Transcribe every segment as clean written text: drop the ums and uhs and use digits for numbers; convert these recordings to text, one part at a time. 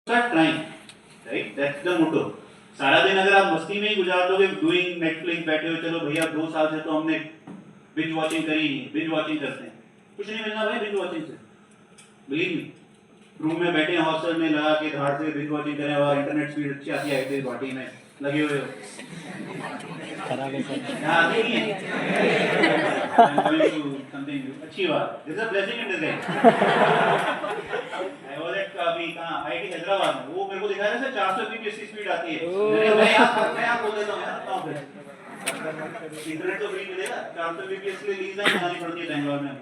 start trying, right? That's the motto. सारा दिन अगर आप मस्ती में ही गुजार दोगे डूइंग नेटफ्लिक्स बैठे हो, चलो भैया 2 साल से तो हमने बिंज वॉचिंग करी नहीं, बिंज वॉचिंग करते हैं, कुछ नहीं मिलना भाई बिंज वॉचिंग से, बिलीव मी। रूम में बैठे हॉस्टल में लगा के धाड़ से बिंज वॉचिंग करें, वहाँ इंटरनेट स्पीड अच्छी आती है, तेज घाटी में लगे हुए हो, यहाँ आती नहीं है। I'm going to something अच्छी बात, this is a blessing in disguise। I was at अभी कहाँ IIT हैदराबाद में, वो मेरे को दिखा रहा था 400 mbps की स्पीड आती है। मैं यहाँ बोल देता हूँ यार, इंटरनेट तो फ्री मिलेगा, 400 mbps के लिए लीज लाइन बनानी पड़ती है बैंगलोर में।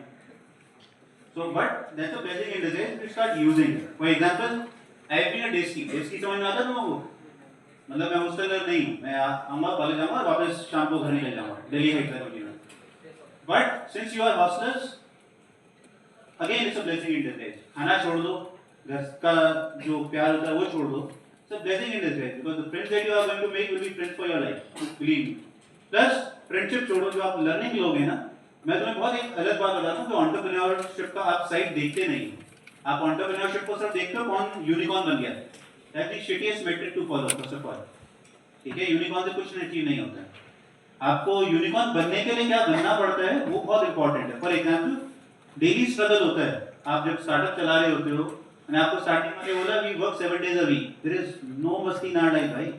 So but that's a blessing in disguise, we start using it. For example, I have been a day ski समझ में आता है तुमको? मतलब मैं हॉस्टल नहीं हूँ, मैं आऊँगा कॉलेज आऊँगा और वापस शाम को घर निकल जाऊँगा, दिल्ली हाइट करूँगी मैं। But since you are hostlers, again it's a blessing in disguise. खाना छोड़ दो, घर का जो प्यार होता है वो छोड़ दो, it's a blessing in disguise because the friends that you are going to make will be friends for your life, believe me. Plus friendship छोड़ो, जो आप learning लोगे ना, मैं तुम्हें बहुत एक अलग बात बताता हूँ कि entrepreneurship का आप साइड देखते नहीं, आप entrepreneurship को सिर्फ देखते हो कौन यूनिकॉर्न बन गया। That's the shittiest metric to follow first of all. ठीक है, यूनिकॉर्न से कुछ अचीव नहीं होता है। आपको यूनिकॉर्न बनने के लिए क्या बनना पड़ता है वो बहुत इंपॉर्टेंट है। फॉर एग्जाम्पल डेली स्ट्रगल होता है, आप जब स्टार्टअप चला रहे होते हो, मैंने आपको स्टार्टिंग में बोला we work 7 days a week, there is no मस्ती ना लाइफ भाई।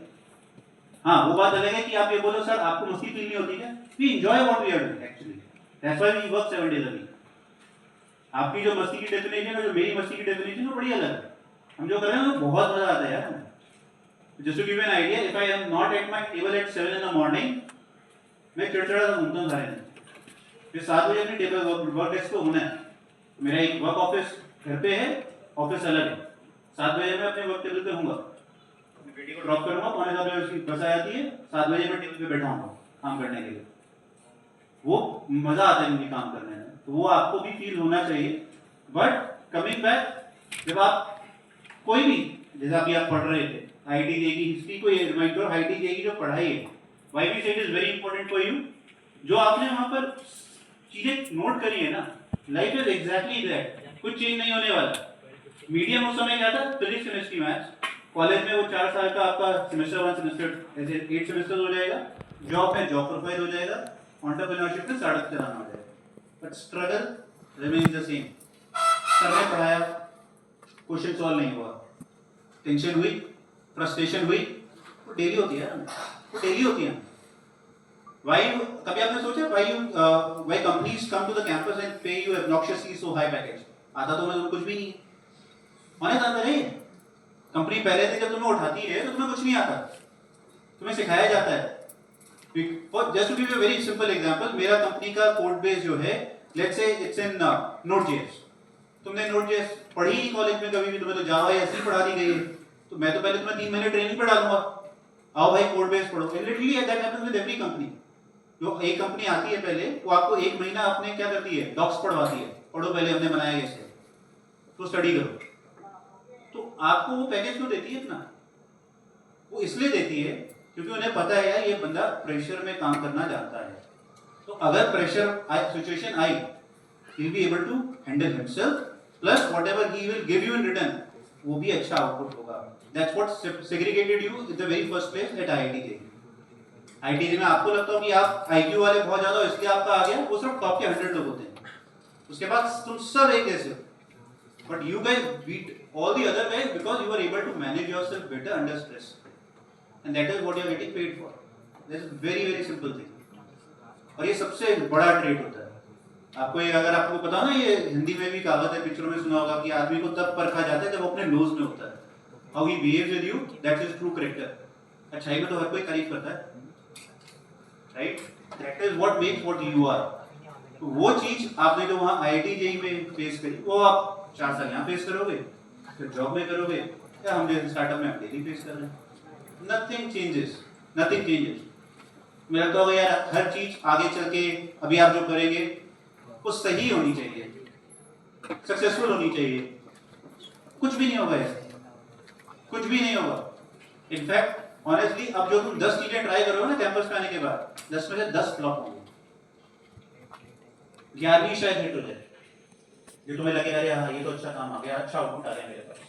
हाँ वो बात अलग है कि आप ये बोलो सर आपको मस्ती फील नहीं होती क्या, we enjoy what we are doing actually, that's why we work 7 days a week। आपकी जो मस्ती की डेफिनेशन और जो मेरी मस्ती की डेफिनेशन वो बड़ी अलग है। हम जो कर रहे हैं वो बहुत मजा आता है यार। Just to give an idea, if I am not at my table at 7 in the morning, मैं चिड़चिड़ा सा घूमता हूँ सारे दिन। फिर 7 बजे अपनी टेबल वर्क डेस्क पे होना है, मेरा एक वर्क ऑफिस घर पे है, ऑफिस अलग है। 7 बजे मैं अपने वर्क टेबल पे हूँगा, अपनी बेटी को ड्रॉप करूँगा, 6:45 बजे उसकी बस आ जाती है, 7 बजे मैं टेबल पे बैठा हूँ काम करने के लिए। वो मजा आता है मुझे काम करने में, तो वो आपको भी फील होना चाहिए। बट कमिंग बैक, जब आप कोई भी, जैसा अभी आप पढ़ रहे थे आईटी जेईई हिस्ट्री को, ये रिमाइंड करो आईटी जेईई जो पढ़ाई है, व्हाई वी से it is very important for you. जो आपने वहां पर चीजें नोट करी है ना, लाइफ इज एग्जैक्टली दैट, कुछ चेंज नहीं होने वाला। मीडियम उस समय क्या था, फिजिक्स केमिस्ट्री मैथ्स। कॉलेज में वो 4 साल का आपका सेमेस्टर 1 सेमेस्टर ऐसे 8 सेमेस्टर हो जाएगा, जॉब में जॉब प्रोफाइल हो जाएगा, एंटरप्रेन्योरशिप में स्टार्टअप चलाना हो जाएगा, but struggle remains the same. Sir ने पढ़ाया, क्वेश्चन सॉल्व नहीं हुआ, टेंशन हुई, फ्रस्ट्रेशन हुई, वो डेली होती है, वो डेली होती है। Why कभी आपने सोचा why companies come to the campus and pay you obnoxiously so high package? आता तो मतलब कुछ भी नहीं है, माने जाता है। कंपनी पहले से जब तुम्हें उठाती है तो तुम्हें कुछ नहीं आता, तुम्हें सिखाया जाता है। Just to give you a very simple example, मेरा कंपनी का कोड बेस जो है, let's say it's in Node.js। तुमने Node.js पढ़ी नहीं कॉलेज में कभी भी, तुम्हें तो जावा ऐसे ही पढ़ा दी गई है, तो मैं तो पहले तुम्हें 3 महीने ट्रेनिंग पे डालूंगा, आओ भाई कोड बेस पढ़ो। Literally that happens with every company. जो एक कंपनी आती है पहले, वो आपको 1 महीना अपने क्या करती है, डॉक्स पढ़वाती है, पढ़ो पहले हमने बनाया कैसे, तो स्टडी करो। तो आपको वो पैकेज क्यों देती है इतना? वो इसलिए देती है क्योंकि उन्हें पता है यार ये बंदा प्रेशर में काम करना जानता है, तो अगर pressure situation I, he will be able to handle himself, plus whatever he will give you in return, वो भी अच्छा आउटपुट होगा। That's what segregated you in the very first place at IIT JEE। IIT JEE में आपको लगता हो कि आप IQ वाले बहुत ज्यादा हो इसलिए आपका आ गया, वो सिर्फ टॉप के 100 लोग होते हैं, उसके बाद तुम सब एक जैसे हो, but you guys beat all the other guys because you are able to manage yourself better under stress, and that is what you are getting paid for। This is very very simple thing, और ये सबसे बड़ा trait होता है। आपको ये, अगर आपको पता ना, ये हिंदी में भी कहावत है, पिक्चरों में सुना होगा कि आदमी को तब परखा जाता है जब अपने नोज में होता है। How he behaves with you, that's his true character. अच्छाई में तो हर कोई तारीफ करता है, right? That is what makes what you are. तो वो चीज आपने जो वहां आईआईटी जेईई में फेस करी, वो आप 4 साल यहाँ फेस करोगे, फिर जॉब में करोगे, या हम जैसे स्टार्टअप में डेली फेस कर रहे हैं। Nothing changes, nothing changes. मेरा तो यार हर चीज आगे चल के अभी आप जो करेंगे वो सही होनी चाहिए, सक्सेसफुल होनी चाहिए। कुछ भी नहीं होगा ऐसे, कुछ भी नहीं होगा। इनफैक्ट ऑनेस्टली अब जो तुम 10 चीजें ट्राई करोगे ना कैंपस पे आने के बाद, 10 में से 10 फ्लॉप होंगे, 11वीं शायद हिट हो जाए, जो तुम्हें लगे अरे हाँ ये तो अच्छा काम आ गया, अच्छा आउटपुट आ गया मेरे पास।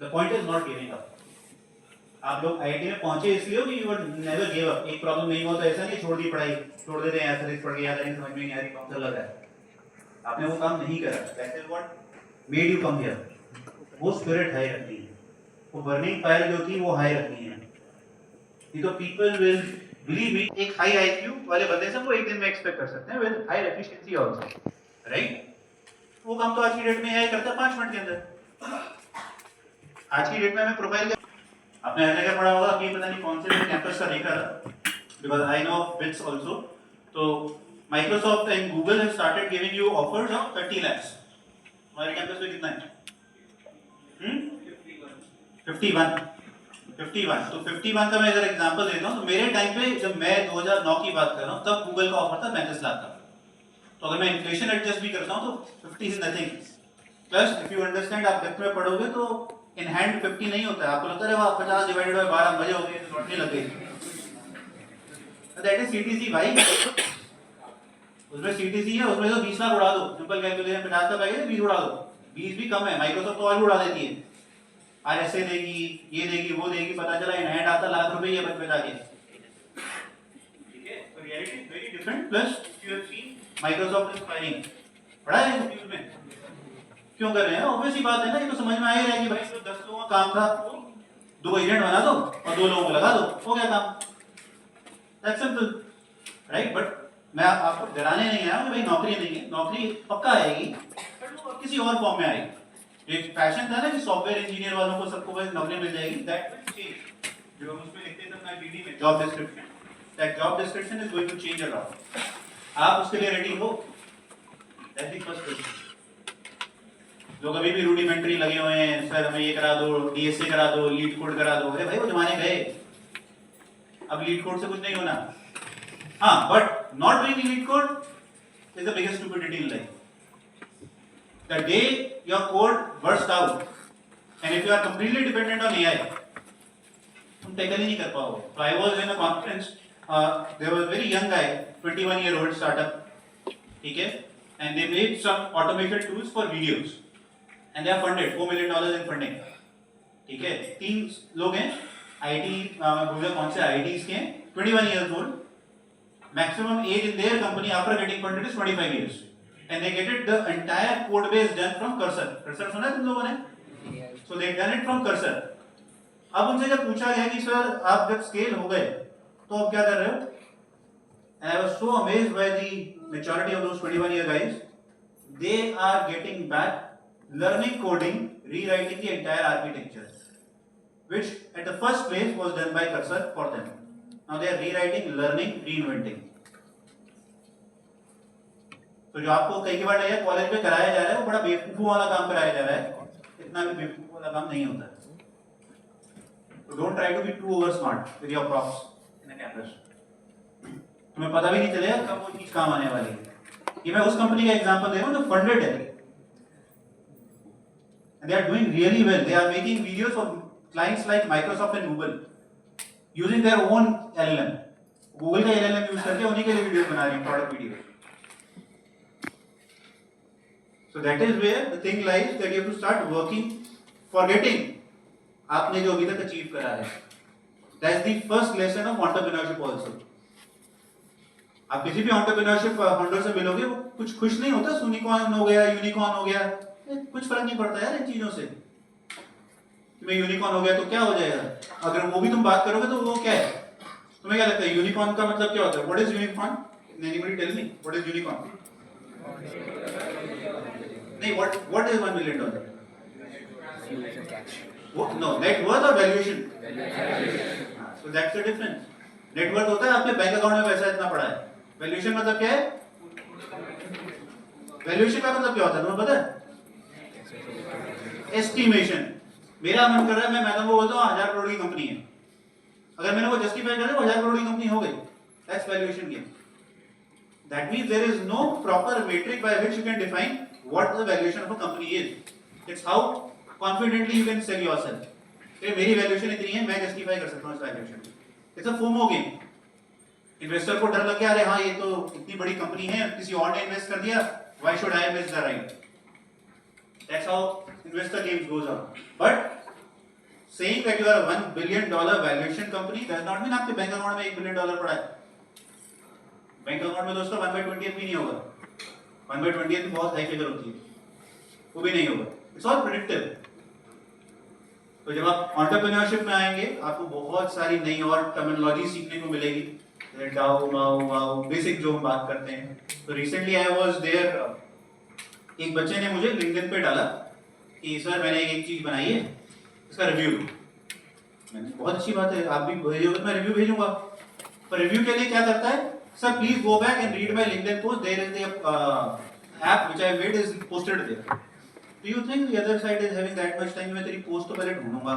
The point is not giving up. आप लोग आईआईटी में पहुंचे इसलिए हो कि यू नेवर गिव अप। एक प्रॉब्लम नहीं हुआ तो ऐसा नहीं छोड़ दी पढ़ाई, छोड़ देते हैं ऐसे पढ़ के याद नहीं, समझ में नहीं आ रही, कौन सा लग रहा है, आपने वो काम नहीं करा। That is what made you come here. वो स्पिरिट हाई रखनी है, वो बर्निंग फायर जो थी वो हाई रखनी है। ये तो पीपल विल बिलीव मी, एक हाई आईक्यू वाले बंदे से वो एक दिन में एक्सपेक्ट कर सकते हैं with high efficiency also, right. वो काम तो आज की डेट में एआई करता है 5 मिनट के अंदर। आज की डेट में हमें प्रोफाइल, आपने हर जगह पढ़ा होगा कि पता नहीं कौन से कैंपस का देख रहा था, because I know BITS also. तो Microsoft and Google have started giving you offers of 30 lakhs। हमारे कैंपस में कितना है? 51। तो 51 का मैं अगर एग्जांपल देता हूं तो मेरे टाइम पे जब मैं 2009 की बात कर रहा हूं तब गूगल का ऑफर था 35 लाख का। तो अगर मैं इन्फ्लेशन एडजस्ट भी करता हूं तो 50 is nothing. Plus if you understand, आप डेप्थ में पढ़ोगे तो इन हैंड 50 नहीं होता है, आपको लगता है वाह 50 डिवाइडेड बाय 12 मजे हो गए, लौटने लग गए। दैट इज सीटीसी भाई, उसमें सीटीसी है, उसमें तो 20 लाख उड़ा दो, सिंपल कैलकुलेशन 50 का पैकेज 20 उड़ा दो, 20 भी कम है, माइक्रोसॉफ्ट तो और भी उड़ा देती है, आरएसए देगी, ये देगी, वो देगी, पता चला इन हैंड आता लाख रुपए ये बच के। ठीक है, तो reality is very different. Plus you have seen Microsoft is firing, पढ़ा है इस न्यूज़ में क्यों कर रहे हैं? ऑब्वियस ही बात है ना, ये तो समझ में आ ही रहा है कि भाई तो 10 लोगों का काम था, 2 एजेंट बना दो और 2 लोगों को लगा दो, हो गया काम, दैट्स सिंपल, राइट। बट मैं आपको डराने नहीं आया कि भाई नौकरी नहीं है, नौकरी पक्का आएगी, बट वो किसी और फॉर्म में आएगी। एक पैशन था ना कि सॉफ्टवेयर इंजीनियर वालों को सबको बस नौकरी मिल जाएगी, दैट विल चेंज। जो हम उसमें लिखते थे अपना बीडी में job description, that job description is going to change a lot. आप उसके लिए रेडी हो? That's the first question. लोग अभी भी रूडिमेंट्री लगे हुए हैं, सर हमें ये करा दो, डीएसए करा दो, लीड कोड करा दो। अरे भाई वो जमाने गए, अब लीड कोड से कुछ नहीं होना। हाँ, but not doing LeetCode is the biggest stupidity in life. The day your code burst out and if you are completely dependent on AI, तुम टैकल ही नहीं कर पाओगे। So I was in a conference, there was a very young guy, 21-year-old startup, ठीक है, and they made some automated tools for videos. And they are funded $4 million in funding. ठीक है, 3 लोग हैं, आईटी भूल कौन से आईटीज के हैं, 21 years old, maximum age in their company after getting funded is 25 years, and they get it the entire code base done from Cursor. Cursor सुना है तुम लोगों ने? So they done it from Cursor. अब उनसे जब पूछा गया कि सर आप जब स्केल हो गए तो आप क्या कर रहे हो? And I was so amazed by the maturity of those 21-year guys. They are getting back learning coding, rewriting the entire architecture, which at the first place was done by Cursor for them. Now they are rewriting, learning, reinventing. तो जो आपको कई बार ये college में कराया जा रहा है वो बड़ा बेवकूफों वाला काम कराया जा रहा है, इतना भी बेवकूफ वाला काम नहीं होता है। So don't try to be too over smart with your props in a campus. तुम्हें पता भी नहीं चलेगा कब वो चीज काम आने वाली है। ये मैं उस कंपनी का एग्जांपल दे रहा हूँ जो फंडेड है, and they are doing really well. They are making videos for clients like Microsoft and Google using their own LLM. Google का LLM यूज करके उन्हीं के लिए वीडियो बना रहे हैं, product video. So that is where the thing lies, that you have to start working, forgetting आपने जो अभी तक अचीव करा है। That's the first lesson of entrepreneurship also. आप किसी भी entrepreneurship फाउंडर से मिलोगे वो कुछ खुश नहीं होता, यूनिकॉर्न हो गया, यूनिकॉर्न हो गया, कुछ फर्क नहीं पड़ता यार इन चीजों से। कि मैं यूनिकॉर्न हो गया तो क्या हो जाएगा? अगर वो भी तुम बात करोगे तो वो क्या है? तुम्हें क्या लगता है यूनिकॉर्न का मतलब क्या होता है? What is unicorn? Anybody tell me what is unicorn? नहीं, what is $1 million? No, net worth और valuation. So that's the difference. Net worth होता है आपके बैंक अकाउंट में पैसा इतना पड़ा है, वैल्यूएशन मतलब क्या है? वैल्यूएशन का मतलब क्या होता है तुम्हें पता है? एस्टिमेशन। मेरा मन कर रहा है मैं मैडम को बोलता हूँ 1000 करोड़ की कंपनी है, अगर मैंने वो जस्टिफाई कर दिया 1000 करोड़ की कंपनी हो गई, that's valuation game. That means there is no proper metric by which you can define what the valuation of a company is. It's how confidently you can sell yourself. ये मेरी valuation इतनी है, मैं justify कर सकता हूं इस valuation को। It's a FOMO game. Investor को डर लग गया, अरे हाँ ये तो इतनी बड़ी कंपनी है, किसी और ने इन्वेस्ट कर दिया, why should I miss the right? That's how investor games goes on. But saying that you are a $1 billion valuation company does not mean आपके बैंक अकाउंट में $1 बिलियन पड़ा है. बैंक अकाउंट में दोस्तों 1/20th भी नहीं होगा. 1/20th भी बहुत हाई फिगर होती है, वो भी नहीं होगा. It's all predictive. तो जब आप एंटरप्रेन्योरशिप में आएंगे आपको बहुत सारी नई और टर्मिनोलॉजी सीखने को मिलेगी. डाउ माउ वाउ बेसिक जो हम बात करते हैं. तो रिसेंटली आई वाज देयर, एक बच्चे ने मुझे लिंक्डइन पे डाला कि सर मैंने एक चीज बनाई है, इसका रिव्यू. मैंने बहुत अच्छी बात है, आप भी भेजोगे मैं रिव्यू भेजूंगा. पर रिव्यू के लिए क्या करता है, sir please go back and read my LinkedIn post, there is the app which I made is posted there. Do you think the other side is having that much time? मैं तेरी post तो पहले ढूंढूंगा,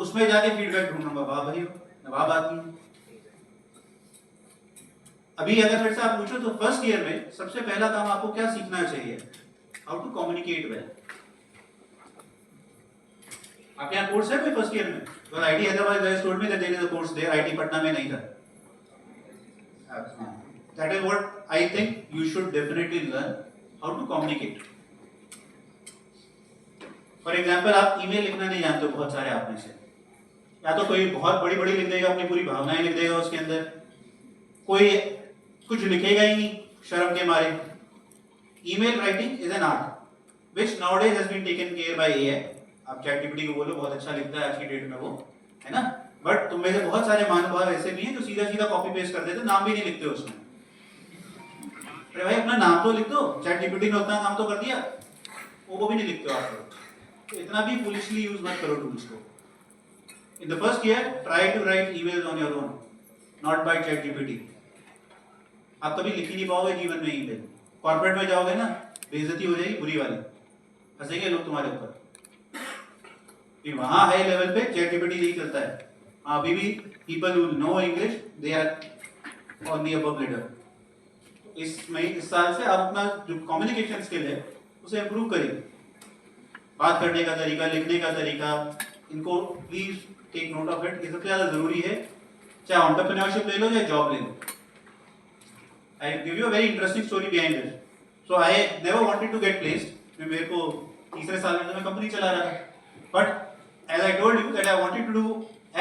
उसमें जाके feedback ढूंढूंगा. वाह भाई वाह बात नहीं. अभी अगर फिर से आप पूछो तो फर्स्ट ईयर में सबसे पहला काम आपको क्या सीखना चाहिए? How to communicate well. आपके यहाँ कोर्स है कोई फर्स्ट ईयर में? well IT Hyderabad guys told me that there is a course there. IT Patna में नहीं था. That is what I think you should definitely learn, how to communicate. For example, आप email लिखना नहीं जानते हो बहुत सारे आप में से, या तो कोई बहुत बड़ी बड़ी लिख देगा, अपनी पूरी भावनाएं लिख देगा उसके अंदर, कोई कुछ लिखेगा ही नहीं शर्म के मारे. Email writing is an art which nowadays has been taken care by AI. आप चैट जीपीटी को बोलो बहुत अच्छा लिखता है आज की डेट में वो, है ना. बट तुम में से बहुत सारे महानुभाव ऐसे भी हैं जो सीधा सीधा कॉपी पेस्ट कर देते, नाम भी नहीं लिखते उसमें. अरे भाई अपना नाम तो लिख दो, चैट जीपीटी ने उतना काम तो कर दिया, वो भी नहीं लिखते हो आप लोग. तो इतना भी फुलिशली यूज मत करो टूल्स को. In the first year try to write emails on your own, not by ChatGPT. आप कभी लिख ही नहीं पाओगे जीवन में ईमेल. कॉर्पोरेट में जाओगे ना, बेइज्जती हो जाएगी बुरी वाली, हंसेंगे लोग तुम्हारे ऊपर. वहां हाई लेवल पे चैट जीपीटी नहीं चलता है. अभी भी people who know English they are on the above level. इस साल से आप अपना जो कम्युनिकेशन स्किल है उसे इंप्रूव करिए. बात करने का तरीका, लिखने का तरीका, इनको please take note of it. ये सबसे ज्यादा जरूरी है, चाहे एंटरप्रेन्योरशिप ले लो या जॉब ले लो. I give you a very interesting story behind this. So I never wanted to get placed. मेरे को तीसरे साल में मैं कंपनी चला रहा था. But as I told you that I wanted to do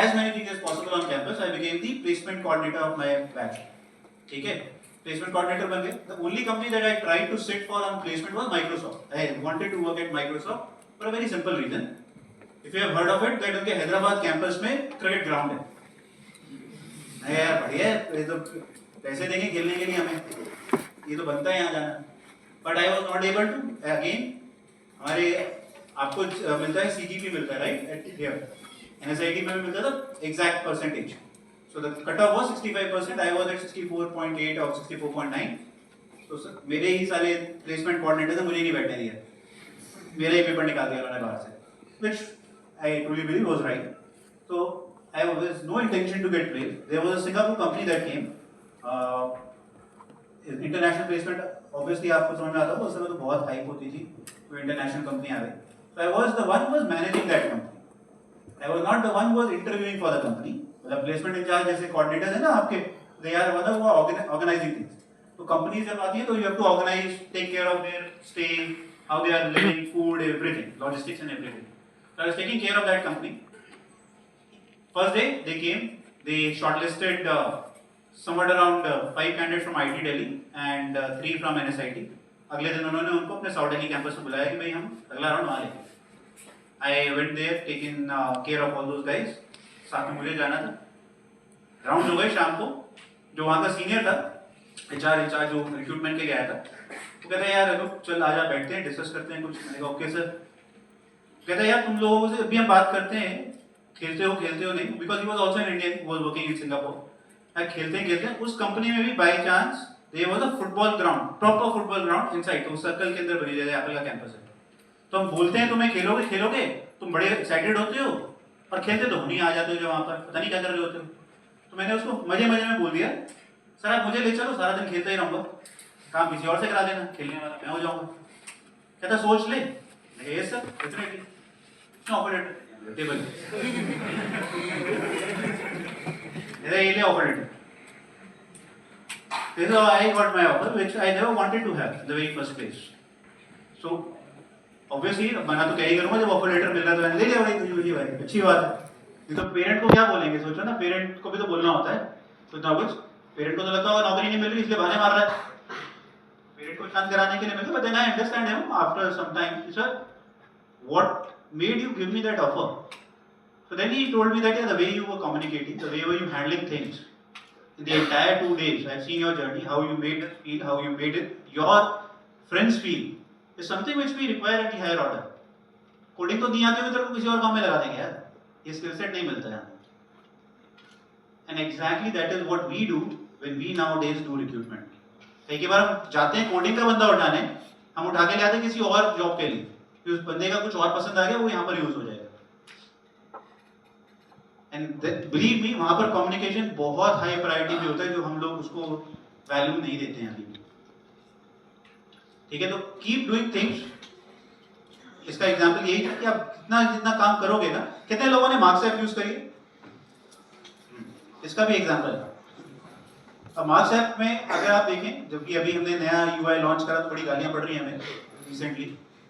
as many things as possible on campus, I became the placement coordinator of my batch. ठीक है, placement coordinator बन गए. The only company that I tried to sit for on placement was Microsoft. I wanted to work at Microsoft for a very simple reason. If you have heard of it, that उनके Hyderabad campus में cricket ground है. नहीं यार बढ़िया है, ये तो पैसे देंगे खेलने के लिए हमें, ये तो बनता है यहाँ जाना. But I was not able to. Again हमारे आपको मिलता है सीजीपी मिलता है राइट, एनएसआईटी में मिलता था exact percentage. So the cut off was 65%. I was at 64.8 और 64.9. तो मेरे ही साले प्लेसमेंट कोऑर्डिनेटर थे, मुझे नहीं बैठने दिया, मेरा ही पेपर निकाल दिया उन्होंने बाहर से, which I truly believe was right. तो I was no intention to get placed. There was a Singapore company that came. International placement obviously आपको समझ में आता होगा, उस समय तो बहुत हाइप होती थी, तो इंटरनेशनल कंपनी आ गई. So I was the one who was managing that company. I was not the one who was interviewing for the company. मतलब प्लेसमेंट इंचार्ज जैसे कोऑर्डिनेटर्स है ना आपके, they are one who are organising things. तो company जब आती है तो you have to organise, take care of their stay, how they are living, food, everything, logistics and everything. So I was taking care of that company. First day they came, they shortlisted somewhat around 5 candidates from IT Delhi and 3 from NSIT. अगले दिन उन्होंने उनको अपने south Delhi campus में बुलाया कि भाई हम अगला राउंड वहाँ लेंगे. I went there, taken care of all those guys. साथ में मुझे जाना था. राउंड हो गए शाम को. जो वहाँ का सीनियर था, HR जो रिक्रूटमेंट के गया था, वो कहता है यार रुक चल आजा बैठते हैं, डिस्कस करते हैं कुछ. मैंने कहा ओके सर. कहता है यार तुम लोगों से अभी हम बात करते हैं, खेलते हो नहीं, because he was also in Indian, was working in Singapore. खेलते उस कंपनी में भी by chance there was a football ground, proper football ground inside. तो सर्कल के अंदर बनी जैसे एप्पल का कैंपस है. तो हम बोलते हैं तुम्हें खेलोगे, तुम बड़े एक्साइटेड होते हो और खेलते तो हम नहीं आ जाते हो, जो वहाँ पर पता नहीं क्या कर रहे होते हो. तो मैंने उसको मजे में बोल दिया, सर आप मुझे ले चलो, सारा दिन खेलते ही रहूँगा, काम किसी और से करा देना, खेलने वाला मैं हो जाऊँगा. कहता सोच ले. Yes sir definitely. Operator table ये operator. This is how I got my offer, which I never wanted to have in the very first place. So obviously मैं तो क्या ही करूंगा, जब ऑफर लेटर मिल रहा है तो मैंने ले लिया भाई, अच्छी बात है। नहीं तो पेरेंट को क्या बोलेंगे, सोचो ना, पेरेंट को भी तो बोलना होता है कुछ ना कुछ। पेरेंट को तो लगता होगा नौकरी नहीं मिल रही इसलिए बहाने मार रहा है, पेरेंट को शांत कराने के लिए मिलता। But then I understand him after some time, sir what made you give me that offer? So then he told me that yeah, the way you were communicating, the way you were handling things, in the entire 2 days, I've seen your journey, how you made it feel, how you made it your friends feel, is something which we require at the higher order. Coding तो नहीं आती हुई तेरे को किसी और काम में लगा देंगे यार, ये स्किल सेट नहीं मिलता है। And exactly that is what we do when we nowadays do recruitment. कई बार हम जाते हैं कोडिंग का बंदा उठाने, हम उठा के ले आते हैं किसी और जॉब के लिए, कि उस बंदे का कुछ और पसंद आ गया, वो यहाँ पर यूज हो जाएगा। एंड बिलीव मी, वहां पर कम्युनिकेशन बहुत हाई प्रायोरिटी भी होता है, जो हम लोग उसको वैल्यू नहीं देते हैं अभी। ठीक है, तो कीप डूइंग थिंग्स। इसका एग्जांपल यही है कि आप जितना जितना काम करोगे ना, कितने लोगों ने मार्क्स ऐप यूज करी है, इसका भी एग्जांपल है। अब मार्क्स ऐप में अगर आप देखें, जबकि अभी हमने नया यूआई लॉन्च करा तो बड़ी गालियां पड़ रही हैं हमें recently,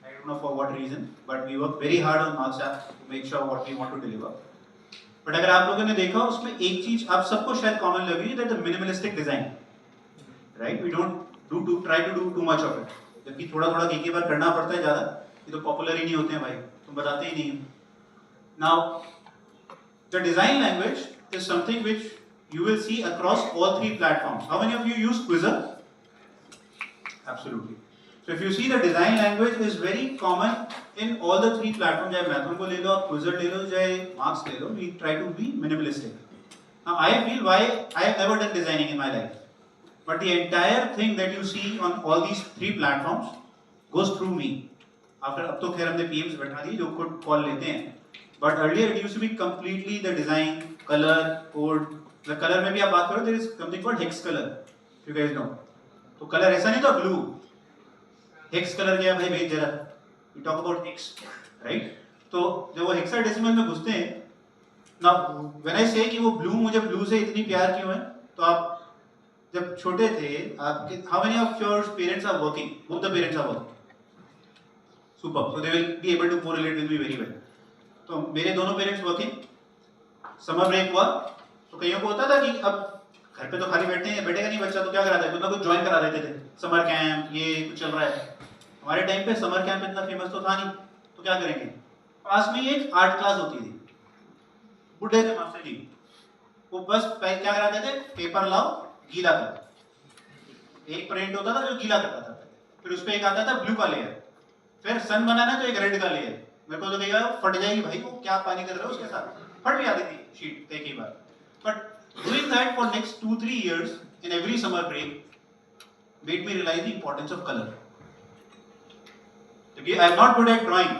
I don't know for what reason, but we work very hard on Marks app to make sure what we want to deliver. But अगर आप लोगों ने देखा, उसमें एक चीज आप सबको शायद कॉमन लगी, that the minimalistic design, right? We don't try to do too much of it, जबकि थोड़ा थोड़ा एक बार करना पड़ता है, ज्यादा ये तो पॉपुलर ही नहीं होते हैं भाई, तुम बताते ही नहीं। Now the design language is something which you will see across all 3 platforms. How many of you use Quizzer? Absolutely. So if you see, the design language is very common in all the 3 platforms. चाहे Mathon को ले लो, Quizzer ले लो, चाहे Marks ले लो, we try to be minimalistic. Now I feel why I have never done designing in my life, but the entire thing that you see on all these 3 platforms goes through me. After अब तो खैर हमने PMs बैठा दिए जो खुद call लेते हैं, but earlier it used to be completely the design, color, code. The color में भी आप बात करो, there is something called hex color, you guys know. तो कलर ऐसा नहीं था blue, hex color क्या है भाई, भेज जरा, we talk about hex, right? तो जब वो हेक्साडेसिमल में घुसते हैं, now when I say कि वो blue, मुझे blue से इतनी प्यार क्यों है, तो आप जब छोटे थे, आपके how many of your parents are working? Both the parents are working. Super, so they will be able to correlate with me very well. तो मेरे दोनों parents working, समर ब्रेक हुआ तो कईयों को होता था कि अब घर पे तो खाली बैठेगा नहीं बच्चा, तो क्या कराता है, कुछ ना कुछ ज्वाइन करा देते थे, समर कैंप, ये कुछ चल रहा है। हमारे टाइम पे समर कैंप इतना फेमस तो था नहीं, तो क्या करेंगे, पास में ही एक आर्ट क्लास होती थी, बुढ़े थे मास्टर जी, वो बस क्या कराते थे, पेपर लाओ गीला कर, एक प्रिंट होता था जो गीला करता था, फिर उस पर एक आता था ब्लू का लेयर, फिर सन बनाना तो एक रेड का लेयर। मेरे को तो कहेगा फट जाएगी भाई, वो क्या पानी कर रहे हो उसके साथ, फट भी आती थी शीट कई बार। But doing that for next 2-3 years in every summer break made me realize the importance of color. I am not good at drawing,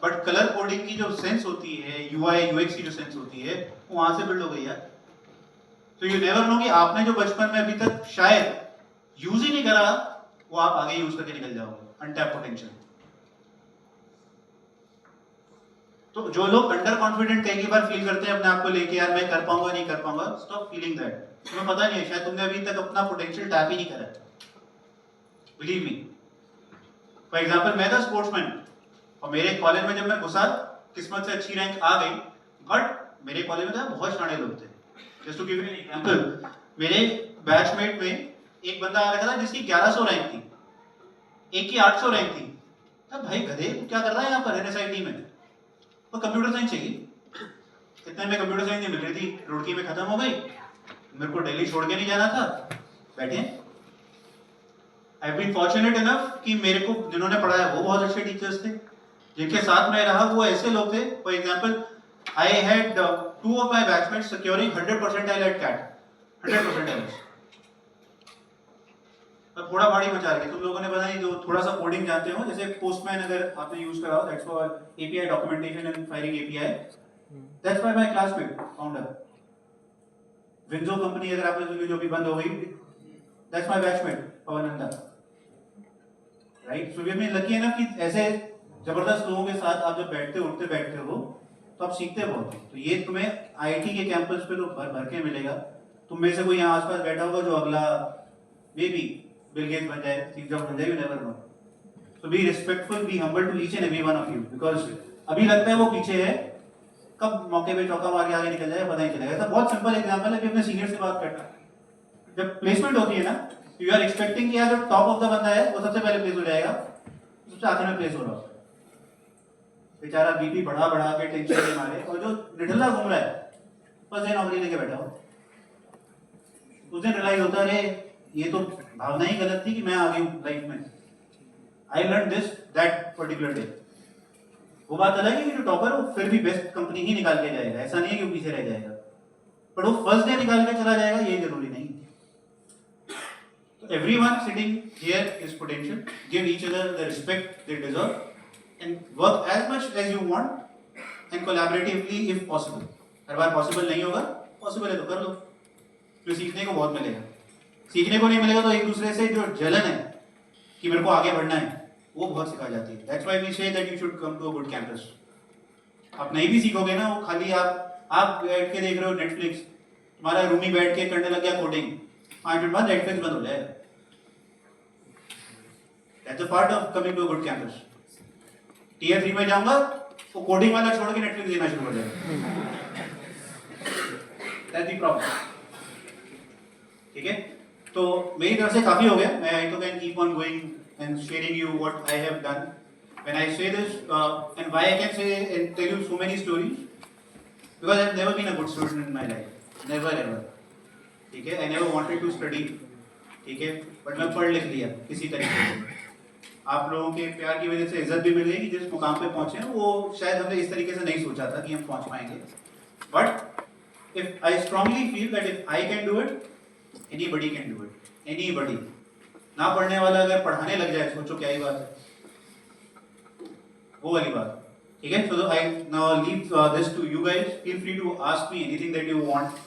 but color coding की जो sense होती है, UI UX की जो sense होती है, वो वहाँ से build हो गई यार। So you never know कि आपने जो बचपन में अभी तक शायद use ही नहीं करा, वो आप आगे use करके निकल जाओगे, untapped potential। तो जो लोग अंडर कॉन्फिडेंट कई बार फील करते हैं अपने आप को लेके, यार मैं कर पाऊंगा नहीं कर पाऊंगा, स्टॉप फीलिंग दैट। तुम्हें पता नहीं है, शायद तुमने अभी तक अपना पोटेंशियल टैप ही नहीं करा है। बिलीव मी, फॉर एग्जांपल मैं था स्पोर्ट्समैन, और मेरे कॉलेज में जब मैं घुसा, किस्मत से अच्छी रैंक आ गई, बट मेरे कॉलेज में तो बहुत शाणे लोग थे। Just to give you an example, मेरे बैचमेट में एक बंदा आ रखा था जिसकी 1100 रैंक थी, एक की 800 रैंक थी। अब भाई गधे क्या कर रहा है यहाँ पर एनएसआईटी में, तो कंप्यूटर साइंस चाहिए, इतने में कंप्यूटर साइंस नहीं मिल रही थी, रुड़की में खत्म हो गई, मेरे को दिल्ली छोड़ के नहीं जाना था, बैठे। I have been fortunate enough कि मेरे को जिन्होंने पढ़ाया वो बहुत अच्छे टीचर्स थे, जिनके साथ मैं रहा वो ऐसे लोग थे। For example I had 2 of my batchmates securing 100 percentile at CAT, 100 percentile. अब थोड़ा भाड़ी मचा रही है, तुम लोगों ने पता नहीं जो थोड़ा सा कोडिंग जानते हो, जैसे पोस्टमैन अगर आपने यूज करा हो, that's for API documentation and firing API, that's why my classmate founder. Window company अगर आपने सुनी जो भी बंद हो गई, that's my batchmate Pavananda, right? So we are lucky enough कि ऐसे जबरदस्त लोगों के साथ आप जब बैठते हो तो आप सीखते बहुत हो। तो ये तुम्हें आईआईटी के कैंपस पे तो भर भर के मिलेगा। तुम में से कोई यहाँ आसपास बैठा होगा जो अगला मे बी बिल गेट्स बन जाए, स्टीव जॉब्स बन जाए, you never know. So be respectful, be humble to each and every one of you, because अभी लगता है वो पीछे है, कब मौके पे चौका मार के आगे निकल जाएगा पता नहीं चलेगा। ऐसा बहुत सिंपल एग्जांपल है कि अपने सीनियर से बात करना, जब प्लेसमेंट होती है ना, यू आर एक्सपेक्टिंग कि यार जो टॉप ऑफ द बंदा है वो सबसे पहले प्लेस हो जाएगा, सबसे आखिर में प्लेस हो रहा है बेचारा, बीपी बढ़ा बढ़ा के टेंशन के मारे, और जो निठल्ला घूम रहा है बस ये नौकरी लेके बैठा हो, उस दिन रियलाइज होता है ये तो भावना ही गलत थी कि मैं आगे हूँ लाइफ में। I learn this that particular day. वो बात अलग है कि जो टॉपर वो फिर भी बेस्ट कंपनी ही निकाल के जाएगा, ऐसा नहीं है कि वो पीछे रह जाएगा, पर वो फर्स्ट डे निकाल के चला जाएगा ये जरूरी नहीं। तो everyone sitting here is potential, give each other the respect they deserve and work as much as you want and collaboratively if possible. हर बार पॉसिबल नहीं होगा, पॉसिबल है तो कर लो, जो सीखने को बहुत मिलेगा। सीखने को नहीं मिलेगा तो एक दूसरे से जो जलन है कि मेरे को आगे बढ़ना है, वो बहुत सिखा जाती है। That's why we say that you should come to a good campus. आप नहीं भी सीखोगे ना, वो खाली आप बैठ के देख रहे हो नेटफ्लिक्स, तुम्हारा रूमी बैठ के करने लग गया कोडिंग, 5 मिनट बाद नेटफ्लिक्स बंद हो जाएगा। That's a part of coming to a good campus. Tier 3 में जाऊंगा वो कोडिंग वाला छोड़ के नेटफ्लिक्स देना शुरू हो जाएगा। That's the problem. ठीक है, तो मेरी तरफ से काफी हो गया। मैं आई तो can keep on going and sharing you what I have done. When I say this, and why I can say and tell you so many stories, because I have never been a good student in my life, never ever. ठीक है, I never wanted to study, ठीक है, but मैं पढ़ लिख लिया किसी तरीके से। आप लोगों के प्यार की वजह से इज्जत भी मिल गई कि जिस मुकाम पे पहुंचे हैं वो शायद हमने इस तरीके से नहीं सोचा था कि हम पहुंच पाएंगे। But if I strongly feel that if I can do it, anybody can do it, anybody. ना पढ़ने वाला अगर पढ़ाने लग जाए, सोचो क्या ही बात है, वो वाली बात। ठीक है, so I now leave this to you guys. Feel free to ask me anything that you want,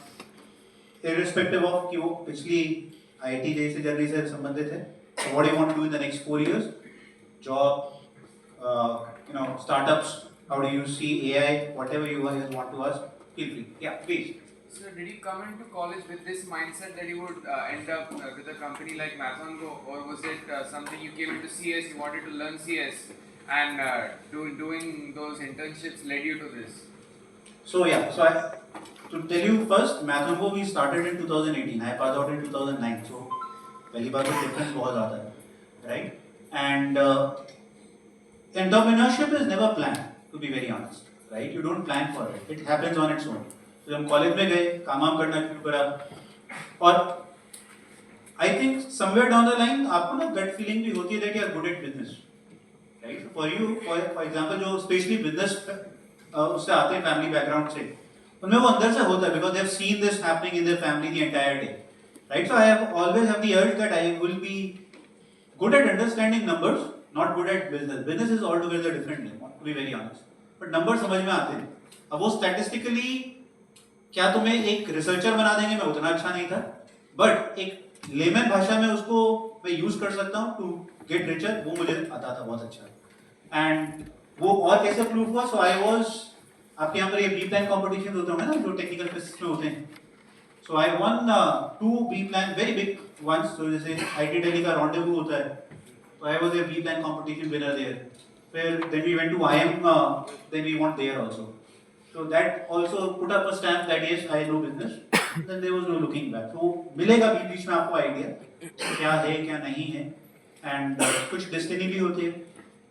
irrespective of कि वो पिछली IIT जैसे जर्नी से संबंधित है। So what do you want to do in the next 4 years? Job, startups. How do you see AI? Whatever you guys want to ask, feel free. Yeah, please. So did you come into college with this mindset that you would end up with a company like Mathongo, or was it something you came into CS, you wanted to learn CS, and doing those internships led you to this? So to tell you first, Mathongo we started in 2018. I passed out in 2009. So पहली बात तो difference बहुत ज़्यादा है, right? And entrepreneurship is never planned, to be very honest, right? You don't plan for it. It happens on its own. तो हम college में गए, काम करना शुरू करा, और I think somewhere down the line आपको ना गट फीलिंग भी होती है that you are good at business, right? For example जो स्पेशली बिजनेस उससे आते हैं फैमिली बैकग्राउंड से, उनमें वो अंदर से होता है, because they have seen this happening in their family the entire day, right? So I have always have the urge that I will be good at understanding numbers, not good at business. Business is all together different, to be very honest, but number समझ में आते हैं। अब वो statistically क्या तुम्हें एक researcher बना देंगे, मैं उतना अच्छा नहीं था, बट एक लेमन भाषा में उसको मैं यूज कर सकता हूँ टू गेट रिचर, वो मुझे आता था बहुत अच्छा। एंड वो और कैसे प्रूफ हुआ? सो आई वाज, आपके यहाँ पर ये बी प्लान कॉम्पिटिशन होते होंगे ना जो टेक्निकल फिजिक्स में होते हैं, so I won 2 B plan very big ones. तो जैसे IIT दिल्ली का रॉन्डेवू होता है, तो I was a B plan competition winner there, फिर then we went to IIM, then we want there also. So that also put up a stamp that yes, I know business. Then there was no looking back. So मिलेगा भी बीच में आपको idea क्या है क्या नहीं है, and कुछ डेस्टिनी भी होती है,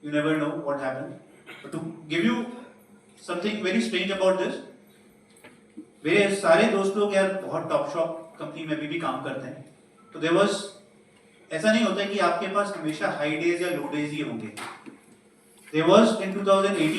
you never know what happens. But to give you something very strange about this, मेरे सारे दोस्त लोग यार बहुत टॉप शॉप कंपनी में भी काम करते हैं, तो there was, ऐसा नहीं होता है कि आपके पास हमेशा हाई डेज या लो डेज ही होंगे। There was in 2018